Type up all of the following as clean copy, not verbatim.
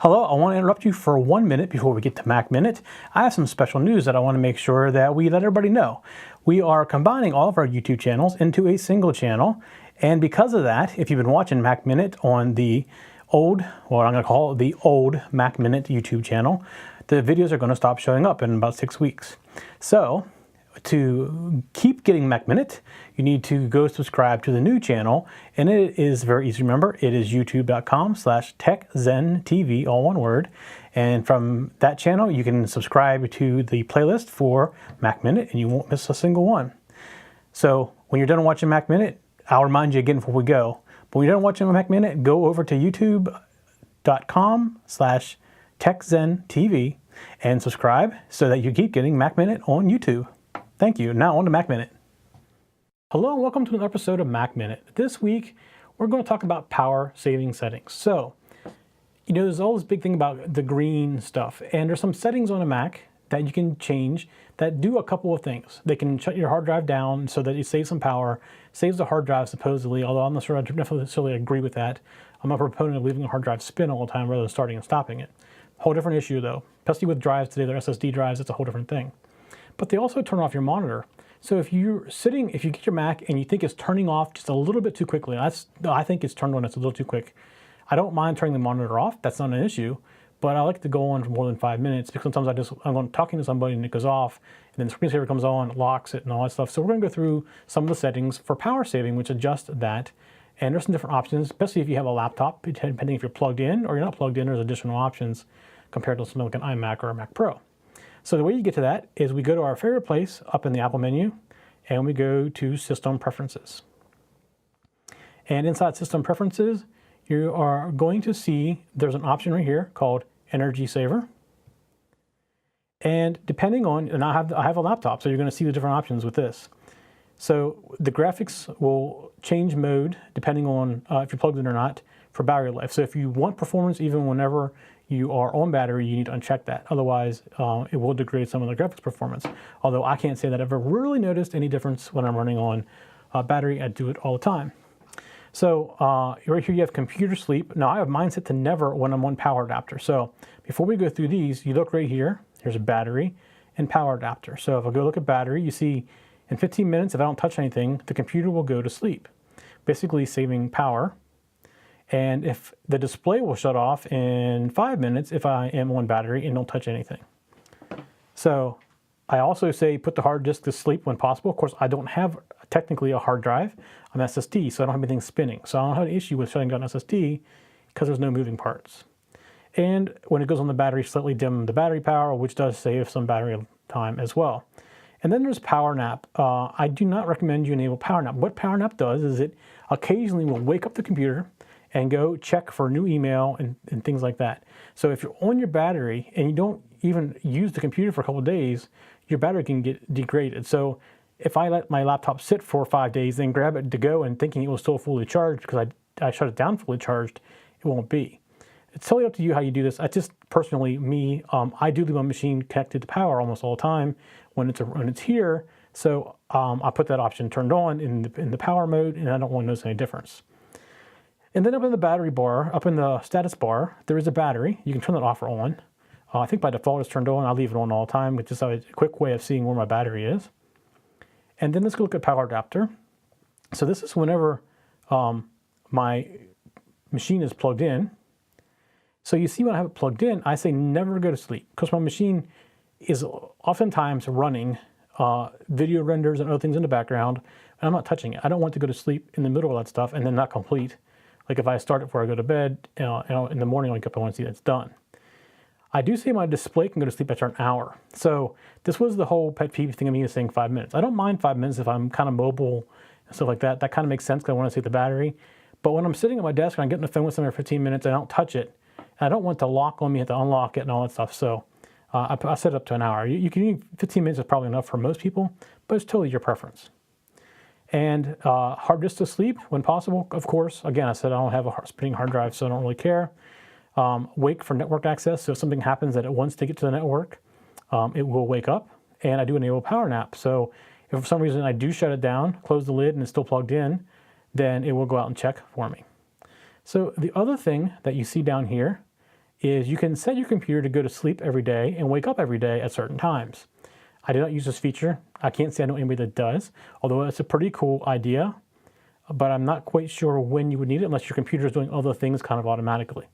Hello, I want to interrupt you for 1 minute before we get to Mac Minute. I have some special news that I want to make sure that we let everybody know. We are combining all of our YouTube channels into a single channel, and because of that, if you've been watching Mac Minute on the old, what I'm going to call the old Mac Minute YouTube channel, the videos are going to stop showing up in about 6 weeks. So, to keep getting Mac Minute, you need to go subscribe to the new channel, and it is very easy to remember. It is youtube.com/TechZenTV, all one word. And from that channel, you can subscribe to the playlist for Mac Minute, and you won't miss a single one. So when you're done watching Mac Minute, I'll remind you again before we go. But when you're done watching Mac Minute, go over to youtube.com/TechZenTV and subscribe so that you keep getting Mac Minute on YouTube. Thank you. Now on to Mac Minute. Hello and welcome to an episode of Mac Minute. This week, we're going to talk about power saving settings. So, there's all this big thing about the green stuff, and there's some settings on a Mac that you can change that do a couple of things. They can shut your hard drive down so that you save some power, saves the hard drive supposedly, although I'm not sure I necessarily agree with that. I'm a proponent of leaving a hard drive spin all the time rather than starting and stopping it. Whole different issue though. Especially with drives today, they're SSD drives, it's a whole different thing. But they also turn off your monitor. So if you get your Mac and you think it's turning off just a little bit too quickly, I think it's turned on, it's a little too quick. I don't mind turning the monitor off, that's not an issue, but I like to go on for more than 5 minutes because sometimes I'm talking to somebody and it goes off, and then the screensaver comes on, it locks it and all that stuff. So we're gonna go through some of the settings for power saving, which adjust that. And there's some different options, especially if you have a laptop, depending if you're plugged in or you're not plugged in, there's additional options compared to something like an iMac or a Mac Pro. So the way you get to that is we go to our favorite place up in the Apple menu, and we go to System Preferences. And inside System Preferences, you are going to see there's an option right here called Energy Saver. And depending on, and I have a laptop, so you're going to see the different options with this. So the graphics will change mode depending on if you're plugged in or not for battery life. So if you want performance even whenever you are on battery, you need to uncheck that. Otherwise, it will degrade some of the graphics performance. Although I can't say that I've ever really noticed any difference when I'm running on battery. I do it all the time. So right here you have computer sleep. Now I have mine set to never when I'm on power adapter. So before we go through these, you look right here. Here's a battery and power adapter. So if I go look at battery, you see in 15 minutes, if I don't touch anything, the computer will go to sleep, basically saving power. And if the display will shut off in 5 minutes if I am on battery and don't touch anything. So I also say put the hard disk to sleep when possible. Of course, I don't have technically a hard drive. I'm SSD, so I don't have anything spinning. So I don't have an issue with shutting down SSD because there's no moving parts. And when it goes on the battery, slightly dim the battery power, which does save some battery time as well. And then there's Power Nap. I do not recommend you enable Power Nap. What Power Nap does is it occasionally will wake up the computer and go check for new email and things like that. So if you're on your battery and you don't even use the computer for a couple of days, your battery can get degraded. So if I let my laptop sit for 5 days, then grab it to go and thinking it was still fully charged because I shut it down fully charged, it won't be. It's totally up to you how you do this. I just personally, I do leave my machine connected to power almost all the time when it's here. So I put that option turned on in the power mode, and I don't want to notice any difference. And then up in the battery bar, up in the status bar, there is a battery. You can turn that off or on. I think by default it's turned on. I leave it on all the time. It's just a quick way of seeing where my battery is. And then let's go look at power adapter. So this is whenever my machine is plugged in. So you see when I have it plugged in, I say never go to sleep because my machine is oftentimes running video renders and other things in the background, and I'm not touching it. I don't want to go to sleep in the middle of that stuff and then not complete. Like if I start it before I go to bed, in the morning I wake up, I want to see that it's done. I do say my display can go to sleep after an hour. So this was the whole pet peeve thing of me saying 5 minutes. I don't mind 5 minutes if I'm kind of mobile and stuff like that. That kind of makes sense because I want to save the battery. But when I'm sitting at my desk and I get on the phone with someone for 15 minutes, I don't touch it. And I don't want to lock on me, have to unlock it and all that stuff. So I set it up to an hour. You can use 15 minutes is probably enough for most people, but it's totally your preference. And hard disk to sleep when possible, of course. Again, I said I don't have a spinning hard drive, so I don't really care. Wake for network access, so if something happens that it wants to get to the network, it will wake up. And I do enable Power Nap, so if for some reason I do shut it down, close the lid, and it's still plugged in, then it will go out and check for me. So the other thing that you see down here is you can set your computer to go to sleep every day and wake up every day at certain times. I do not use this feature. I can't say I know anybody that does, although it's a pretty cool idea, but I'm not quite sure when you would need it unless your computer is doing other things kind of automatically,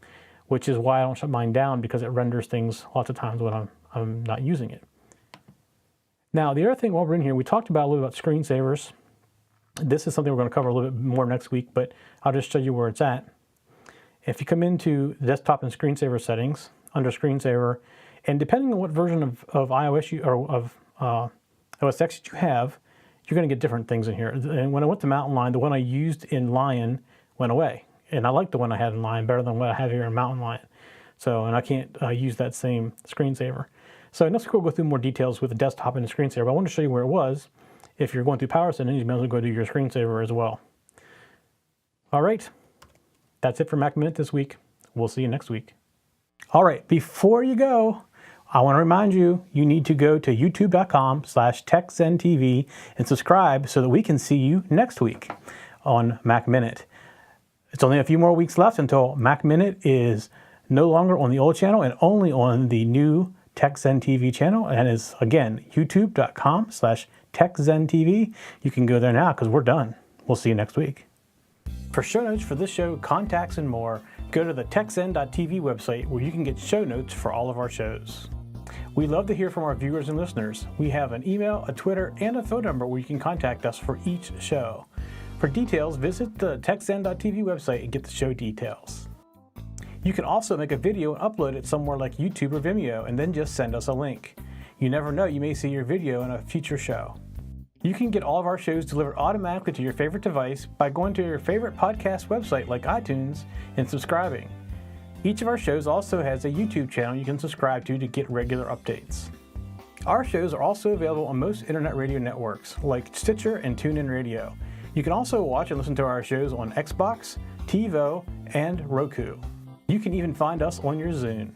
which is why I don't shut mine down, because it renders things lots of times when I'm not using it. Now, the other thing while we're in here, we talked about a little about screensavers. This is something we're going to cover a little bit more next week, but I'll just show you where it's at. If you come into the desktop and screensaver settings, under screensaver, and depending on what version of iOS or of OS X you have, you're going to get different things in here. And when I went to Mountain Lion, the one I used in Lion went away. And I like the one I had in Lion better than what I have here in Mountain Lion. So, and I can't use that same screensaver. So next week we'll go through more details with the desktop and the screensaver. But I want to show you where it was. If you're going through power settings, you may as well go to your screensaver as well. All right. That's it for Mac Minute this week. We'll see you next week. All right, before you go, I want to remind you, you need to go to youtube.com/TechZenTV and subscribe so that we can see you next week on Mac Minute. It's only a few more weeks left until Mac Minute is no longer on the old channel and only on the new TechZenTV channel, and is, again, youtube.com/TechZenTV. You can go there now because we're done. We'll see you next week. For show notes for this show, contacts, and more, go to the TechZen.tv website where you can get show notes for all of our shows. We love to hear from our viewers and listeners. We have an email, a Twitter, and a phone number where you can contact us for each show. For details, visit the TechZen.tv website and get the show details. You can also make a video and upload it somewhere like YouTube or Vimeo and then just send us a link. You never know, you may see your video in a future show. You can get all of our shows delivered automatically to your favorite device by going to your favorite podcast website like iTunes and subscribing. Each of our shows also has a YouTube channel you can subscribe to get regular updates. Our shows are also available on most internet radio networks like Stitcher and TuneIn Radio. You can also watch and listen to our shows on Xbox, TiVo, and Roku. You can even find us on your Zune.